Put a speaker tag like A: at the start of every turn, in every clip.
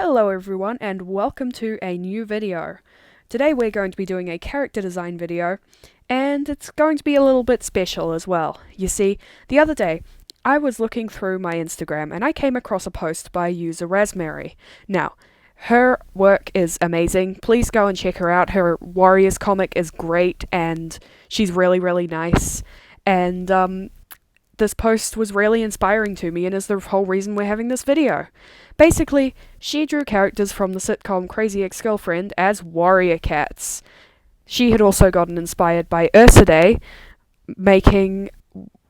A: Hello everyone and welcome to a new video. Today we're going to be doing a character design video and it's going to be a little bit special as well. You see, the other day I was looking through my Instagram and I came across a post by user Raspberry. Now, her work is amazing. Please go and check her out. Her Warriors comic is great and she's really nice. And this post was really inspiring to me and is the whole reason we're having this video. Basically, she drew characters from the sitcom Crazy Ex-Girlfriend as warrior cats. She had also gotten inspired by Ursa, making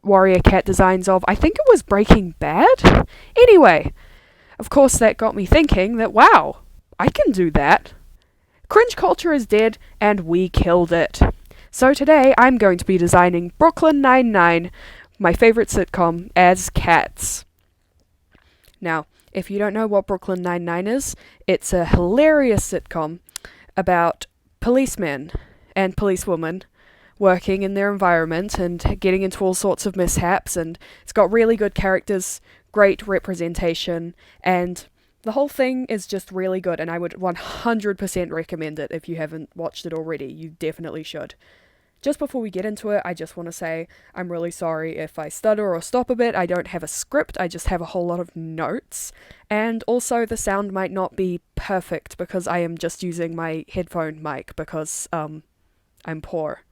A: warrior cat designs of, I think it was Breaking Bad? Anyway, of course that got me thinking that, wow, I can do that. Cringe culture is dead and we killed it. So today I'm going to be designing Brooklyn Nine-Nine, my favourite sitcom, as cats. Now, if you don't know what Brooklyn Nine-Nine is, it's a hilarious sitcom about policemen and policewomen working in their environment and getting into all sorts of mishaps, and it's got really good characters, great representation, and the whole thing is just really good, and I would 100% recommend it if you haven't watched it already. You definitely should. Just before we get into it, I just want to say I'm really sorry if I stutter or stop a bit. I don't have a script, I just have a whole lot of notes. And also the sound might not be perfect because I am just using my headphone mic because I'm poor.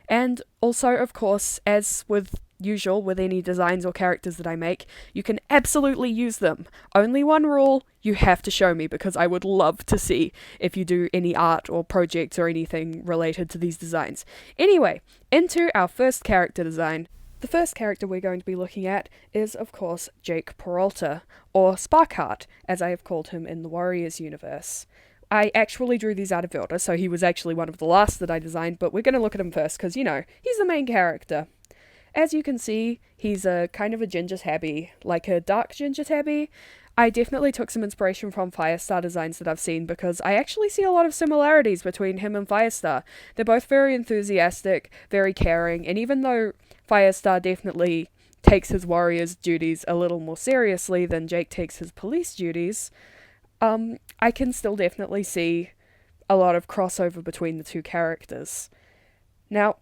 A: And also, of course, as with usual with any designs or characters that I make, you can absolutely use them. Only one rule, you have to show me because I would love to see if you do any art or projects or anything related to these designs. Anyway, into our first character design. The first character we're going to be looking at is, of course, Jake Peralta, or Sparrowkit, as I have called him in the Warriors universe. I actually drew these out of order, so he was actually one of the last that I designed, but we're going to look at him first because, you know, he's the main character. As you can see, he's a kind of a ginger tabby, like a dark ginger tabby. I definitely took some inspiration from Firestar designs that I've seen because I actually see a lot of similarities between him and Firestar. They're both very enthusiastic, very caring, and even though Firestar definitely takes his warrior's duties a little more seriously than Jake takes his police duties, I can still definitely see a lot of crossover between the two characters. Now,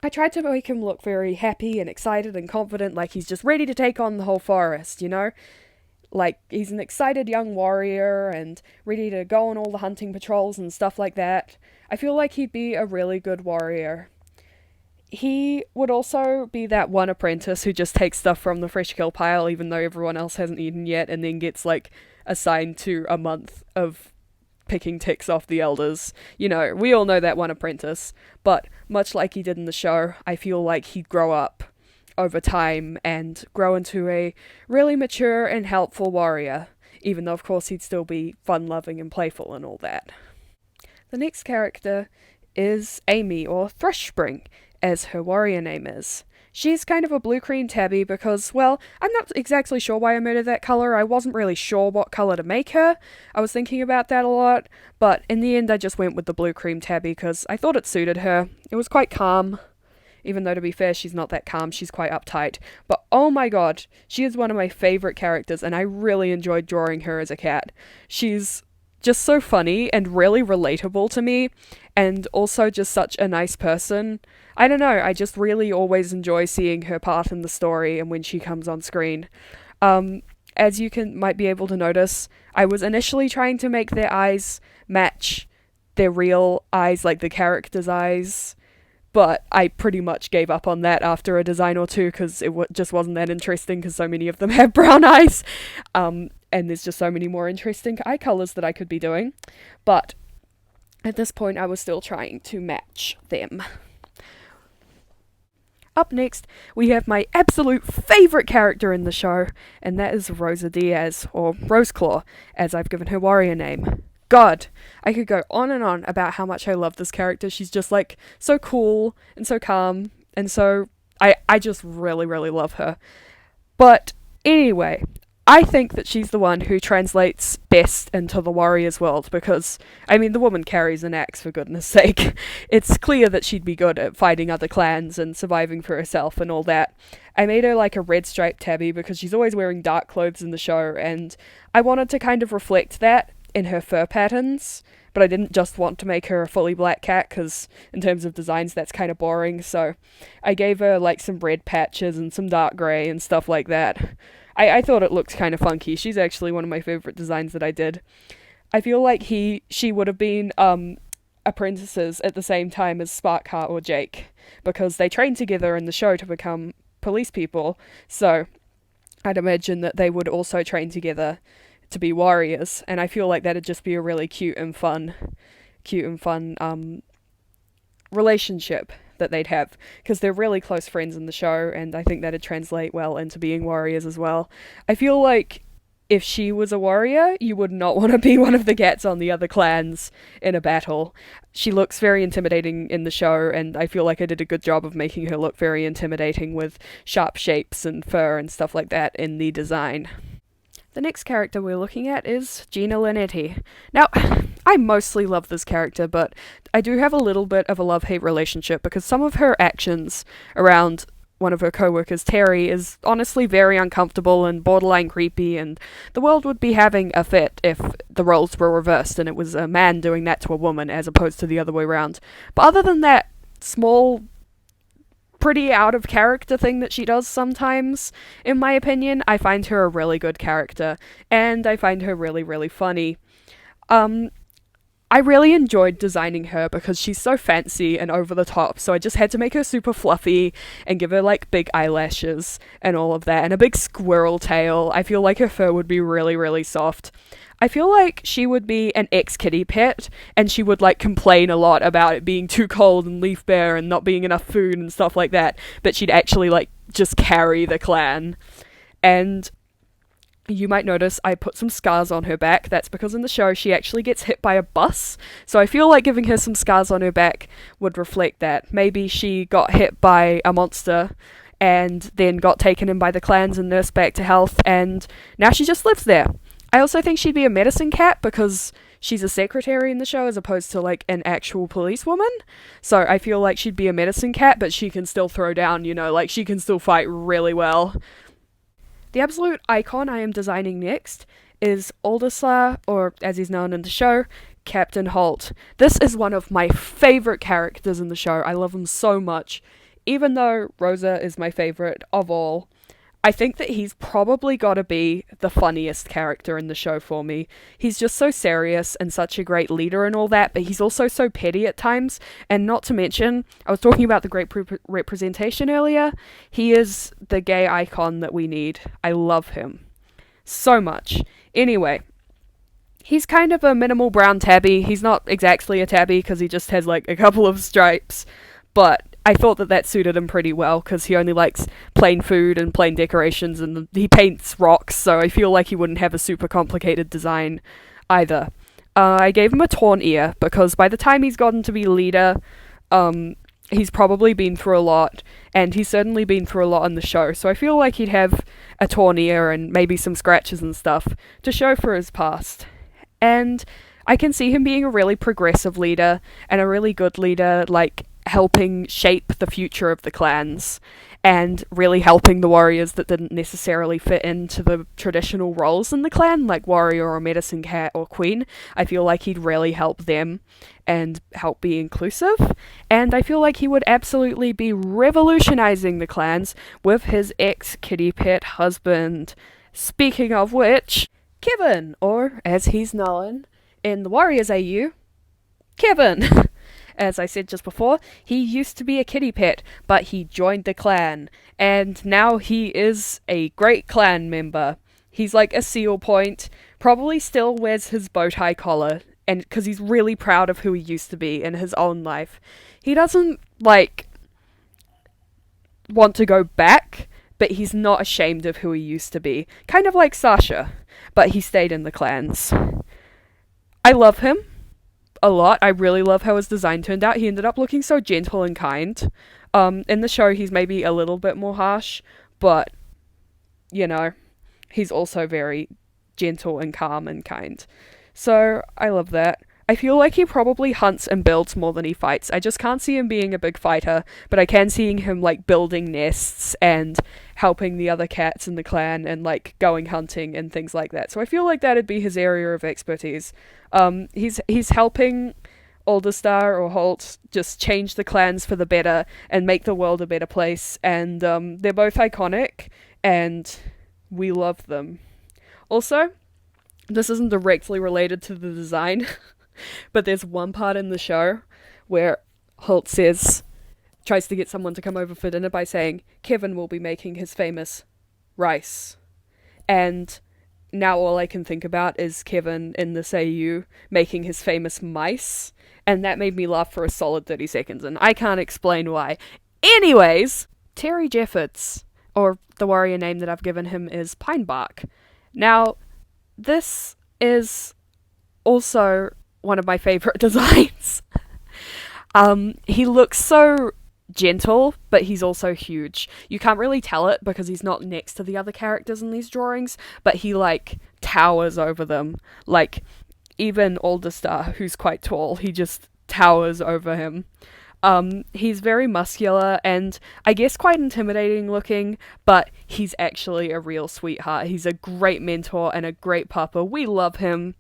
A: I tried to make him look very happy and excited and confident, like he's just ready to take on the whole forest, you know? Like, he's an excited young warrior and ready to go on all the hunting patrols and stuff like that. I feel like he'd be a really good warrior. He would also be that one apprentice who just takes stuff from the fresh kill pile even though everyone else hasn't eaten yet and then gets, like, assigned to a month of picking ticks off the elders. You know, we all know that one apprentice, but much like he did in the show, I feel like he'd grow up over time and grow into a really mature and helpful warrior, even though of course he'd still be fun-loving and playful and all that. The next character is Amy, or Thrushspring, as her warrior name is. She's kind of a blue-cream tabby because, well, I'm not exactly sure why I made her that colour. I wasn't really sure what colour to make her. I was thinking about that a lot, but in the end I just went with the blue-cream tabby because I thought it suited her. It was quite calm, even though to be fair she's not that calm, she's quite uptight. But oh my god, she is one of my favourite characters and I really enjoyed drawing her as a cat. She's just so funny and really relatable to me, and also just such a nice person. I don't know, I just really always enjoy seeing her part in the story and when she comes on screen. As you might be able to notice, I was initially trying to make their eyes match their real eyes, like the character's eyes, but I pretty much gave up on that after a design or two because it just wasn't that interesting because so many of them have brown eyes. And there's just so many more interesting eye colours that I could be doing. But at this point, I was still trying to match them. Up next, we have my absolute favourite character in the show, and that is Rosa Diaz, or Roseclaw, as I've given her warrior name. God, I could go on and on about how much I love this character. She's just like so cool and so calm, and so I just really love her. But anyway, I think that she's the one who translates best into the warrior's world because, I mean, the woman carries an axe, for goodness sake. It's clear that she'd be good at fighting other clans and surviving for herself and all that. I made her like a red striped tabby because she's always wearing dark clothes in the show, and I wanted to kind of reflect that in her fur patterns, but I didn't just want to make her a fully black cat because, in terms of designs, that's kind of boring, so I gave her like some red patches and some dark grey and stuff like that. I thought it looked kind of funky. She's actually one of my favourite designs that I did. I feel like she would have been apprentices at the same time as Sparkheart or Jake, because they trained together in the show to become police people, so I'd imagine that they would also train together to be warriors, and I feel like that'd just be a really cute and fun relationship that they'd have, because they're really close friends in the show, and I think that'd translate well into being warriors as well. I feel like if she was a warrior, you would not want to be one of the cats on the other clans in a battle. She looks very intimidating in the show, and I feel like I did a good job of making her look very intimidating with sharp shapes and fur and stuff like that in the design. The next character we're looking at is Gina Linetti. Now, I mostly love this character, but I do have a little bit of a love-hate relationship because some of her actions around one of her co-workers, Terry, is honestly very uncomfortable and borderline creepy, and the world would be having a fit if the roles were reversed and it was a man doing that to a woman as opposed to the other way around. But other than that small, pretty out of character thing that she does sometimes, in my opinion, I find her a really good character, and I find her really, really funny. I really enjoyed designing her because she's so fancy and over the top, so I just had to make her super fluffy and give her like big eyelashes and all of that, and a big squirrel tail. I feel like her fur would be really, really soft. I feel like she would be an ex-kitty pet, and she would like complain a lot about it being too cold and leaf bare and not being enough food and stuff like that, but she'd actually like just carry the clan. And you might notice I put some scars on her back. That's because in the show she actually gets hit by a bus, so I feel like giving her some scars on her back would reflect that. Maybe she got hit by a monster and then got taken in by the clans and nursed back to health, and now she just lives there. I also think she'd be a medicine cat because she's a secretary in the show as opposed to like an actual policewoman. So I feel like she'd be a medicine cat, but she can still throw down, like she can still fight really well. The absolute icon I am designing next is Oldeslar, or as he's known in the show, Captain Holt. This is one of my favourite characters in the show. I love him so much. Even though Rosa is my favourite of all, I think that he's probably got to be the funniest character in the show for me. He's just so serious and such a great leader and all that, but he's also so petty at times, and not to mention, I was talking about the great representation earlier, he is the gay icon that we need. I love him so much. Anyway, he's kind of a minimal brown tabby. He's not exactly a tabby because he just has like a couple of stripes, but I thought that suited him pretty well because he only likes plain food and plain decorations, and he paints rocks, so I feel like he wouldn't have a super complicated design either. I gave him a torn ear because by the time he's gotten to be leader, he's probably been through a lot, and he's certainly been through a lot in the show, so I feel like he'd have a torn ear and maybe some scratches and stuff to show for his past. And I can see him being a really progressive leader and a really good leader, like helping shape the future of the clans and really helping the warriors that didn't necessarily fit into the traditional roles in the clan, like warrior or medicine cat or queen. I feel like he'd really help them and help be inclusive, and I feel like he would absolutely be revolutionizing the clans with his ex-kitty pet husband. Speaking of which, Kevin, or as he's known in the Warriors AU, Kevin. As I said just before, he used to be a kitty pet, but he joined the clan, and now he is a great clan member. He's like a seal point, probably still wears his bow tie collar, and because he's really proud of who he used to be in his own life. He doesn't, want to go back, but he's not ashamed of who he used to be. Kind of like Sasha, but he stayed in the clans. I love him a lot. I really love how his design turned out. He ended up looking so gentle and kind. In the show, he's maybe a little bit more harsh, but, he's also very gentle and calm and kind. So I love that. I feel like he probably hunts and builds more than he fights. I just can't see him being a big fighter, but I can see him like building nests and helping the other cats in the clan and like going hunting and things like that. So I feel like that'd be his area of expertise. He's helping Alderstar or Holt just change the clans for the better and make the world a better place. And they're both iconic, and we love them. Also, this isn't directly related to the design, but there's one part in the show where Holt tries to get someone to come over for dinner by saying, Kevin will be making his famous rice. And now all I can think about is Kevin in this AU making his famous mice. And that made me laugh for a solid 30 seconds, and I can't explain why. Anyways, Terry Jeffords, or the warrior name that I've given him is Pinebark. Now, this is also one of my favourite designs. He looks so gentle, but he's also huge. You can't really tell it because he's not next to the other characters in these drawings, but he like towers over them. Like, even Alderstar, who's quite tall, he just towers over him. He's very muscular and I guess quite intimidating looking, but he's actually a real sweetheart. He's a great mentor and a great pupper. We love him.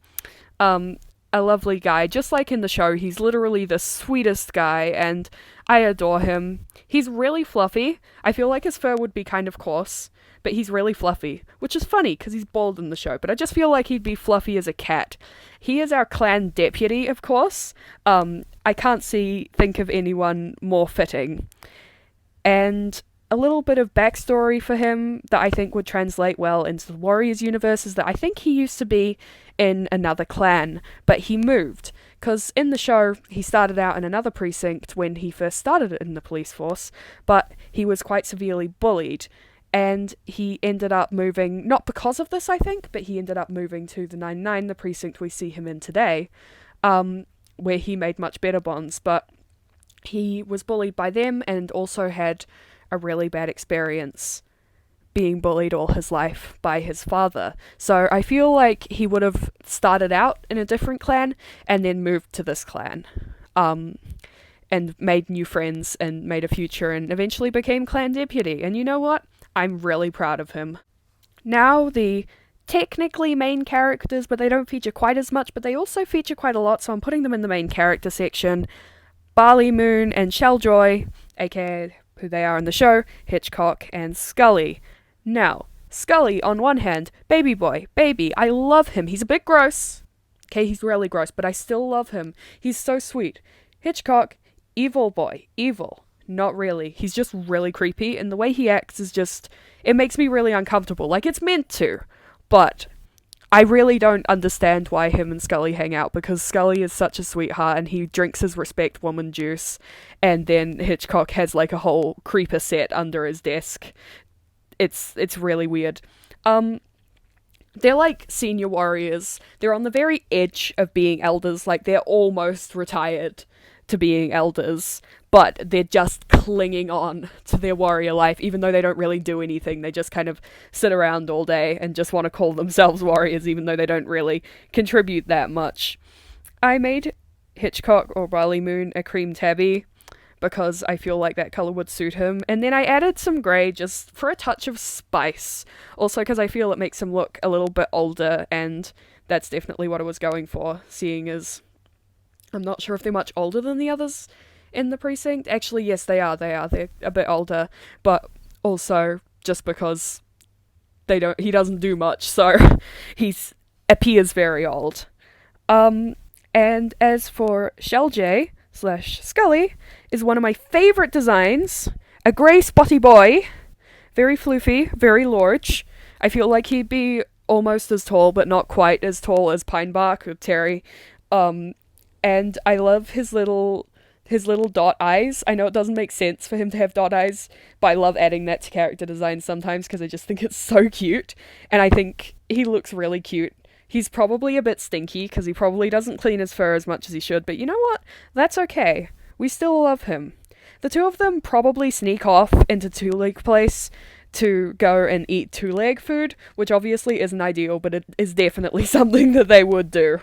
A: A lovely guy. Just like in the show, he's literally the sweetest guy and I adore him. He's really fluffy. I feel like his fur would be kind of coarse, but he's really fluffy, which is funny because he's bald in the show, but I just feel like he'd be fluffy as a cat. He is our clan deputy, of course. I can't think of anyone more fitting. And a little bit of backstory for him that I think would translate well into the Warriors universe is that I think he used to be in another clan, but he moved. Because in the show, he started out in another precinct when he first started in the police force, but he was quite severely bullied. And he ended up moving, not because of this, I think, but he ended up moving to the 99, the precinct we see him in today, where he made much better bonds. But he was bullied by them and also had a really bad experience being bullied all his life by his father. So I feel like he would have started out in a different clan and then moved to this clan. And made new friends and made a future and eventually became clan deputy. And you know what? I'm really proud of him. Now the technically main characters, but they don't feature quite as much, but they also feature quite a lot, so I'm putting them in the main character section. Barley Moon and Shelljoy, aka who they are in the show, Hitchcock and Scully. Now, Scully, on one hand, baby boy, baby, I love him. He's a bit gross. Okay, he's really gross, but I still love him. He's so sweet. Hitchcock, evil boy, evil. Not really. He's just really creepy, and the way he acts is just, it makes me really uncomfortable. Like, it's meant to, but I really don't understand why him and Scully hang out, because Scully is such a sweetheart, and he drinks his respect woman juice, and then Hitchcock has like a whole creeper set under his desk. It's really weird. They're like senior warriors. They're on the very edge of being elders, like they're almost retired to being elders, but they're just clinging on to their warrior life, even though they don't really do anything. They just kind of sit around all day and just want to call themselves warriors, even though they don't really contribute that much. I made Hitchcock, or Barley Moon, a cream tabby because I feel like that colour would suit him, and then I added some grey just for a touch of spice, also because I feel it makes him look a little bit older, and that's definitely what I was going for, seeing as I'm not sure if they're much older than the others in the precinct. Actually, yes, they are. They're a bit older, but also just because he doesn't do much, so he appears very old. And as for Shelljoy / Scully, is one of my favourite designs. A grey spotty boy, very floofy, very large. I feel like he'd be almost as tall, but not quite as tall as Pinebark or Terry. And I love his little dot eyes. I know it doesn't make sense for him to have dot eyes, but I love adding that to character design sometimes because I just think it's so cute, and I think he looks really cute. He's probably a bit stinky because he probably doesn't clean his fur as much as he should, but you know what? That's okay. We still love him. The two of them probably sneak off into Two League Place to go and eat two-leg food, which obviously isn't ideal, but it is definitely something that they would do.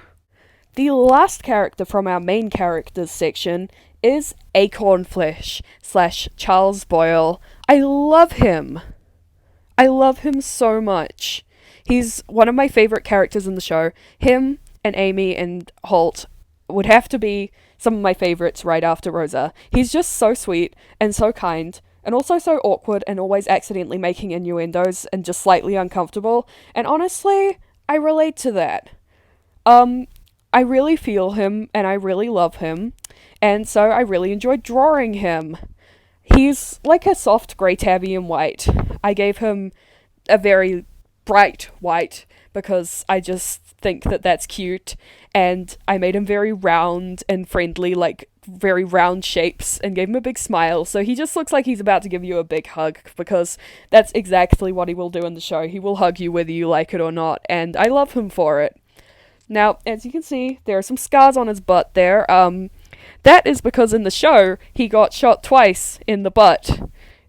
A: The last character from our main characters section is Acornflesh / Charles Boyle. I love him. I love him so much. He's one of my favourite characters in the show. Him and Amy and Holt would have to be some of my favourites right after Rosa. He's just so sweet and so kind, and also so awkward and always accidentally making innuendos and just slightly uncomfortable. And honestly, I relate to that. I really feel him and I really love him, and so I really enjoyed drawing him. He's like a soft grey tabby in white. I gave him a very bright white because I just think that that's cute, and I made him very round and friendly, like very round shapes, and gave him a big smile, so he just looks like he's about to give you a big hug, because that's exactly what he will do in the show. He will hug you whether you like it or not, and I love him for it. Now, as you can see, there are some scars on his butt there. That is because in the show, he got shot twice in the butt.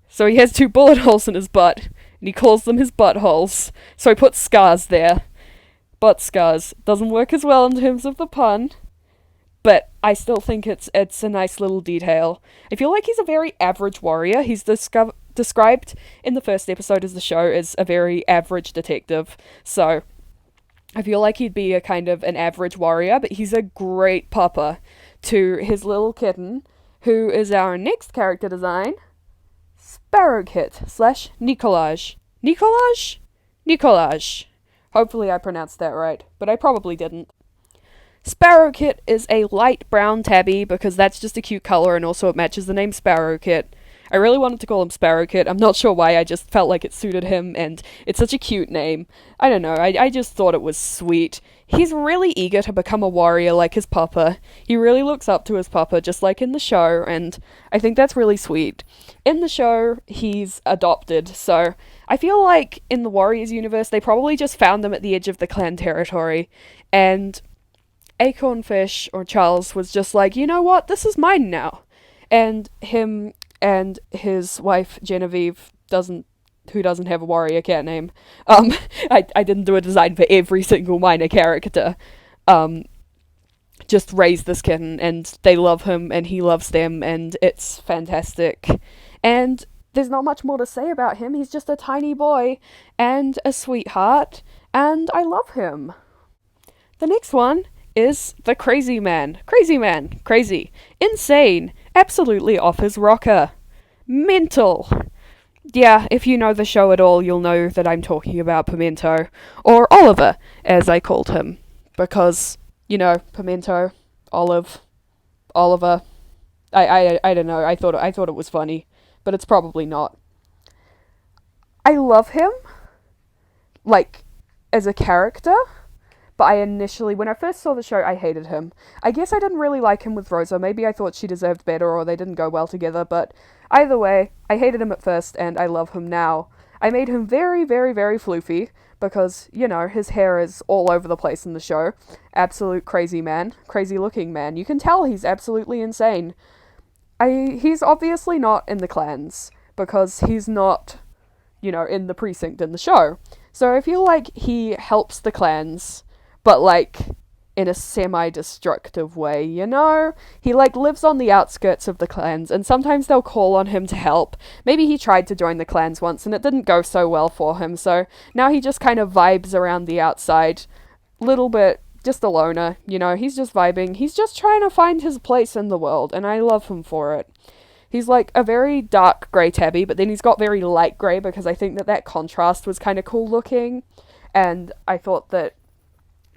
A: So he has 2 bullet holes in his butt, and he calls them his buttholes. So he puts scars there. Butt scars. Doesn't work as well in terms of the pun, but I still think it's a nice little detail. I feel like he's a very average warrior. He's described in the first episode of the show as a very average detective. So I feel like he'd be a kind of an average warrior, but he's a great pupper to his little kitten, who is our next character design, Sparrowkit / Nicolaj. Nicolaj. Hopefully I pronounced that right, but I probably didn't. Sparrowkit is a light brown tabby because that's just a cute colour, and also it matches the name Sparrowkit. I really wanted to call him Sparrowkit. I'm not sure why, I just felt like it suited him, and it's such a cute name. I don't know, I just thought it was sweet. He's really eager to become a warrior like his papa. He really looks up to his papa, just like in the show, and I think that's really sweet. In the show, he's adopted, so I feel like in the Warriors universe, they probably just found him at the edge of the clan territory, and Acornfish, or Charles, was just like, you know what, this is mine now. And him and his wife Genevieve who doesn't have a warrior cat name. I didn't do a design for every single minor character. Just raised this kitten, and they love him, and he loves them, and it's fantastic. And there's not much more to say about him. He's just a tiny boy and a sweetheart, and I love him. The next one is the crazy man. Crazy. Insane. Absolutely off his rocker. Mental. Yeah, if you know the show at all, you'll know that I'm talking about Pimento, or Oliver, as I called him, because, you know, Pimento, Oliver. I don't know, I thought it was funny, but it's probably not. I love him, like, as a character, but when I first saw the show, I hated him. I guess I didn't really like him with Rosa. Maybe I thought she deserved better, or they didn't go well together, but either way, I hated him at first, and I love him now. I made him very, very, very floofy, because, you know, his hair is all over the place in the show. Absolute crazy man. Crazy looking man. You can tell he's absolutely insane. He's obviously not in the clans, because he's not, you know, in the precinct in the show. So I feel like he helps the clans, but, like, in a semi-destructive way, you know? He, like, lives on the outskirts of the clans, and sometimes they'll call on him to help. Maybe he tried to join the clans once, and it didn't go so well for him, so now he just kind of vibes around the outside. Little bit, just a loner, you know? He's just vibing. He's just trying to find his place in the world, and I love him for it. He's, like, a very dark grey tabby, but then he's got very light grey, because I think that contrast was kind of cool looking, and I thought that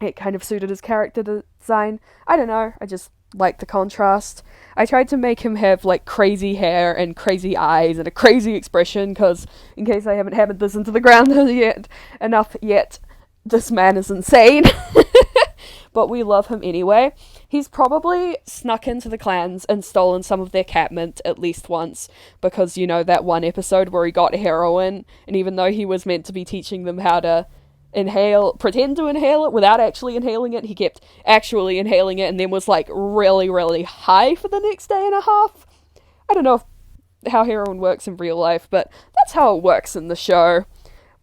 A: it kind of suited his character design. I don't know, I just like the contrast. I tried to make him have, like, crazy hair and crazy eyes and a crazy expression, because in case I haven't hammered this into the ground enough yet, this man is insane. But we love him anyway. He's probably snuck into the clans and stolen some of their catmint at least once, because, you know, that one episode where he got heroin, and even though he was meant to be teaching them how to pretend to inhale it without actually inhaling it, he kept actually inhaling it, and then was, like, really, really high for the next day and a half. I don't know if how heroin works in real life, but that's how it works in the show.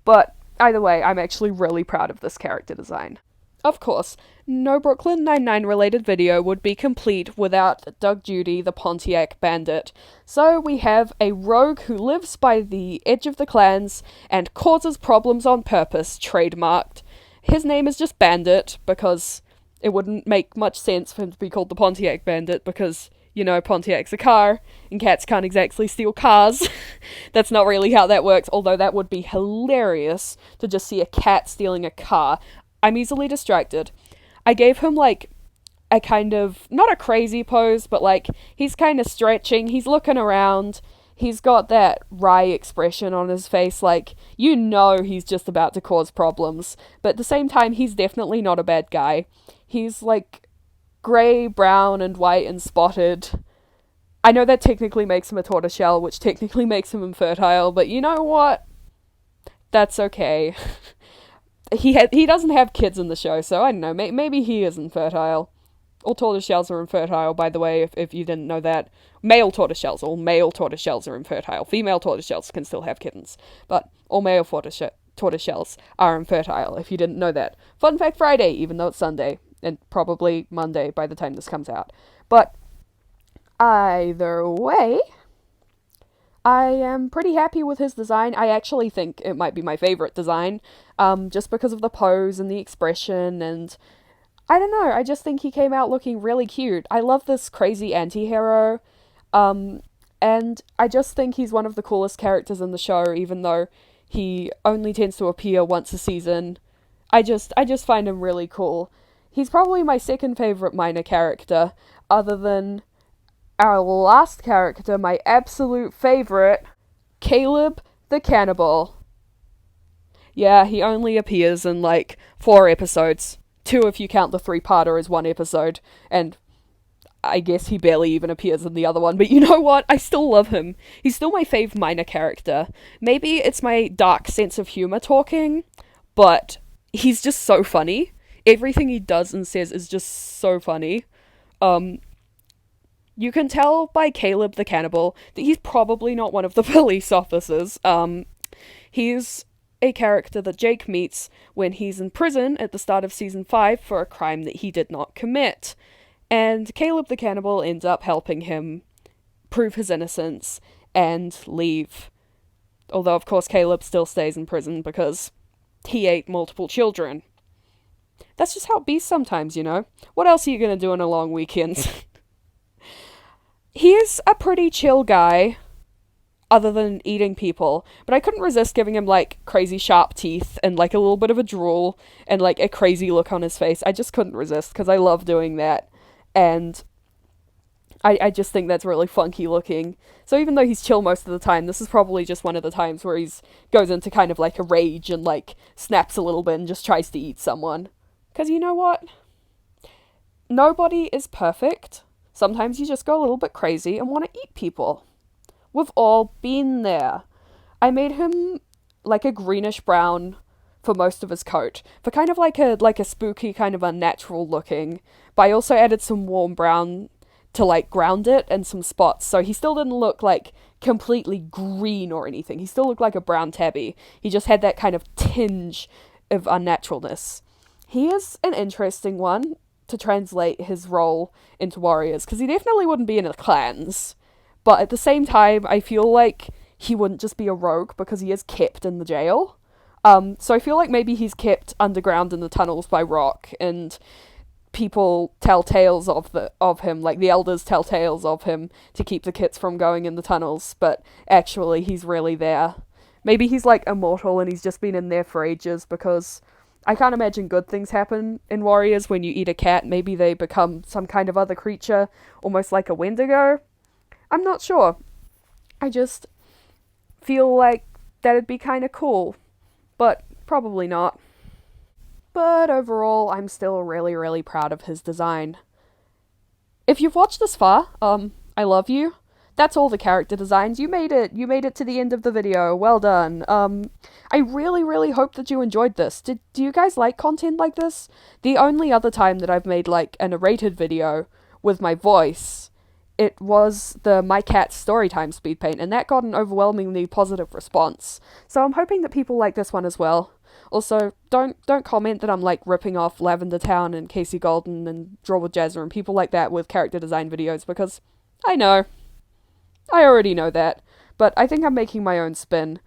A: But either way, I'm actually really proud of this character design. Of course, no Brooklyn Nine-Nine related video would be complete without Doug Judy, the Pontiac Bandit. So we have a rogue who lives by the edge of the clans and causes problems on purpose, trademarked. His name is just Bandit, because it wouldn't make much sense for him to be called the Pontiac Bandit, because, you know, Pontiac's a car, and cats can't exactly steal cars. That's not really how that works, although that would be hilarious to just see a cat stealing a car. I'm easily distracted. I gave him, like, a kind of, not a crazy pose, but, like, he's kind of stretching, he's looking around, he's got that wry expression on his face, like, you know he's just about to cause problems, but at the same time, he's definitely not a bad guy. He's, like, grey, brown, and white, and spotted. I know that technically makes him a tortoiseshell, which technically makes him infertile, but you know what? That's okay. He doesn't have kids in the show, so I don't know, maybe he is infertile. All tortoiseshells are infertile, by the way, if you didn't know that. All male tortoiseshells are infertile. Female tortoiseshells can still have kittens, but all male tortoiseshells are infertile, if you didn't know that. Fun Fact Friday, even though it's Sunday, and probably Monday by the time this comes out. But either way, I am pretty happy with his design. I actually think it might be my favourite design, just because of the pose and the expression, and I don't know, I just think he came out looking really cute. I love this crazy anti-hero, and I just think he's one of the coolest characters in the show, even though he only tends to appear once a season. I just find him really cool. He's probably my second favourite minor character, other than our last character, my absolute favourite, Caleb the Cannibal. Yeah, he only appears in, like, 4 episodes. 2 if you count the 3-parter as 1 episode, and I guess he barely even appears in the other one, but you know what? I still love him. He's still my fave minor character. Maybe it's my dark sense of humour talking, but he's just so funny. Everything he does and says is just so funny. You can tell by Caleb the Cannibal that he's probably not one of the police officers. He's a character that Jake meets when he's in prison at the start of season 5 for a crime that he did not commit. And Caleb the Cannibal ends up helping him prove his innocence and leave. Although, of course, Caleb still stays in prison because he ate multiple children. That's just how it be sometimes, you know? What else are you gonna do on a long weekend? He is a pretty chill guy, other than eating people, but I couldn't resist giving him, like, crazy sharp teeth and, like, a little bit of a drool and, like, a crazy look on his face. I just couldn't resist, because I love doing that, and I just think that's really funky looking. So even though he's chill most of the time, this is probably just one of the times where he's goes into kind of, like, a rage and, like, snaps a little bit and just tries to eat someone. Because you know what? Nobody is perfect. Sometimes you just go a little bit crazy and want to eat people. We've all been there. I made him like a greenish brown for most of his coat, for kind of like a spooky, kind of unnatural looking, but I also added some warm brown to, like, ground it and some spots, so he still didn't look like completely green or anything. He still looked like a brown tabby. He just had that kind of tinge of unnaturalness. He is an interesting one to translate his role into Warriors, because he definitely wouldn't be in the clans, but at the same time, I feel like he wouldn't just be a rogue because he is kept in the jail. So I feel like maybe he's kept underground in the tunnels by Rock, and people tell tales of him, like the elders tell tales of him to keep the kids from going in the tunnels, but actually he's really there. Maybe he's, like, immortal and he's just been in there for ages, because I can't imagine good things happen in Warriors when you eat a cat. Maybe they become some kind of other creature, almost like a Wendigo. I'm not sure. I just feel like that'd be kind of cool, but probably not. But overall, I'm still really, really proud of his design. If you've watched this far, I love you. That's all the character designs. You made it to the end of the video. Well done. I really, really hope that you enjoyed this. Do you guys like content like this? The only other time that I've made, like, a narrated video with my voice it was the My Cat Storytime speed paint, and that got an overwhelmingly positive response. So I'm hoping that people like this one as well. Also, don't comment that I'm like ripping off Lavender Town and Casey Golden and Draw with Jazza and people like that with character design videos, because I know. I already know that. But I think I'm making my own spin.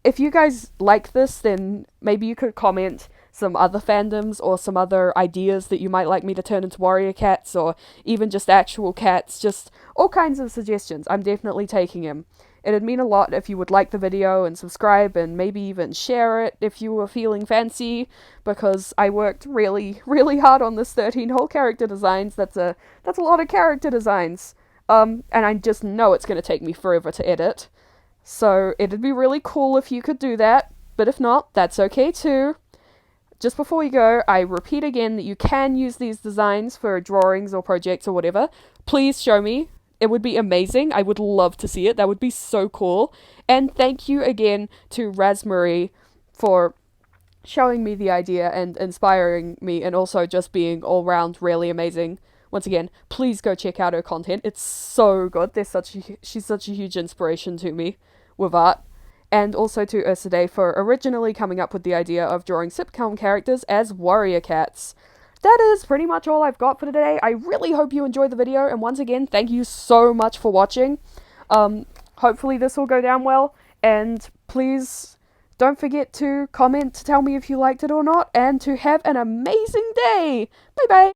A: If you guys like this, then maybe you could comment some other fandoms or some other ideas that you might like me to turn into warrior cats, or even just actual cats, just all kinds of suggestions. I'm definitely taking them. It'd mean a lot if you would like the video and subscribe and maybe even share it if you were feeling fancy, because I worked really, really hard on this 13 whole character designs. That's a lot of character designs. And I just know it's going to take me forever to edit. So it'd be really cool if you could do that, but if not, that's okay too. Just before we go, I repeat again that you can use these designs for drawings or projects or whatever. Please show me. It would be amazing. I would love to see it. That would be so cool. And thank you again to Raspberry for showing me the idea and inspiring me, and also just being all round really amazing. Once again, please go check out her content. It's so good. She's such a huge inspiration to me with art. And also to Ursa Day for originally coming up with the idea of drawing sitcom characters as warrior cats. That is pretty much all I've got for today. I really hope you enjoyed the video, and once again, thank you so much for watching. Hopefully this will go down well, and please don't forget to comment to tell me if you liked it or not, and to have an amazing day. Bye bye!